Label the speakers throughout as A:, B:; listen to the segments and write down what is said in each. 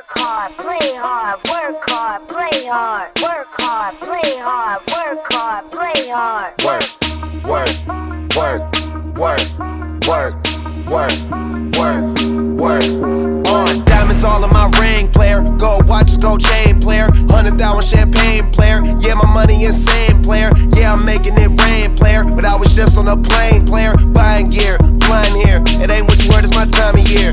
A: Work hard, play hard, work hard, play hard. Work hard, play hard, work hard, play hard.
B: Work, work, work, work, work, work, work, work. On diamonds all in my ring, player. Gold watches, gold chain, player. 100,000 champagne, player. Yeah, my money insane, player. Yeah, I'm making it rain, player. But I was just on a plane, player. Buying gear, flying here. It ain't what you heard, it's my time of year.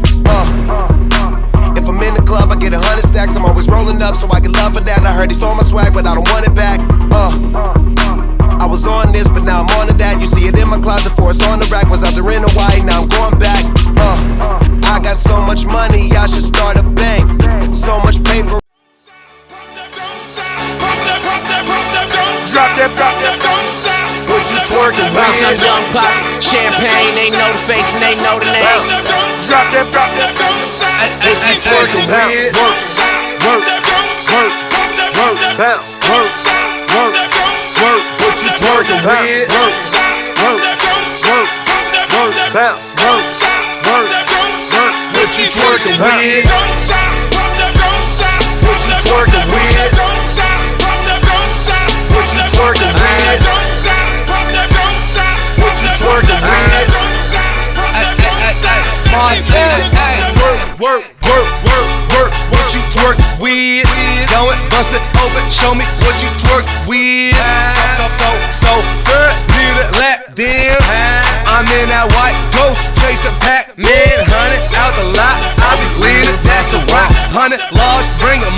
B: If I'm in the club, I get 100 stacks. I'm always rolling up, so I get love for that. I heard he stole my swag, but I don't want it back. I was on this, but now I'm on to that. You see it in my closet, for it's on the rack. Was out there in Hawaii, now I'm going back. I got so much money, I should start a bank. So much paper.
C: Drop that, what you twerking with?
D: Bounce up, young pop, champagne, they know the face and they know the name.
C: Drop that, what you twerking with? Work, work, work, work, bounce, work, work, work, what you twerking with? Work, work, work, work, bounce, work, work, work, what you twerking with? What you twerking with? What you twerking with? What you twerking with? Work, work, work, work, what you twerk with? Go it, bust it open, show me what you twerk with. So, third, need a lap dance. I'm in that white ghost, chasing Pac-Man. 100 out the lot, I be leaning, that's a rock. 100 large, bring 'em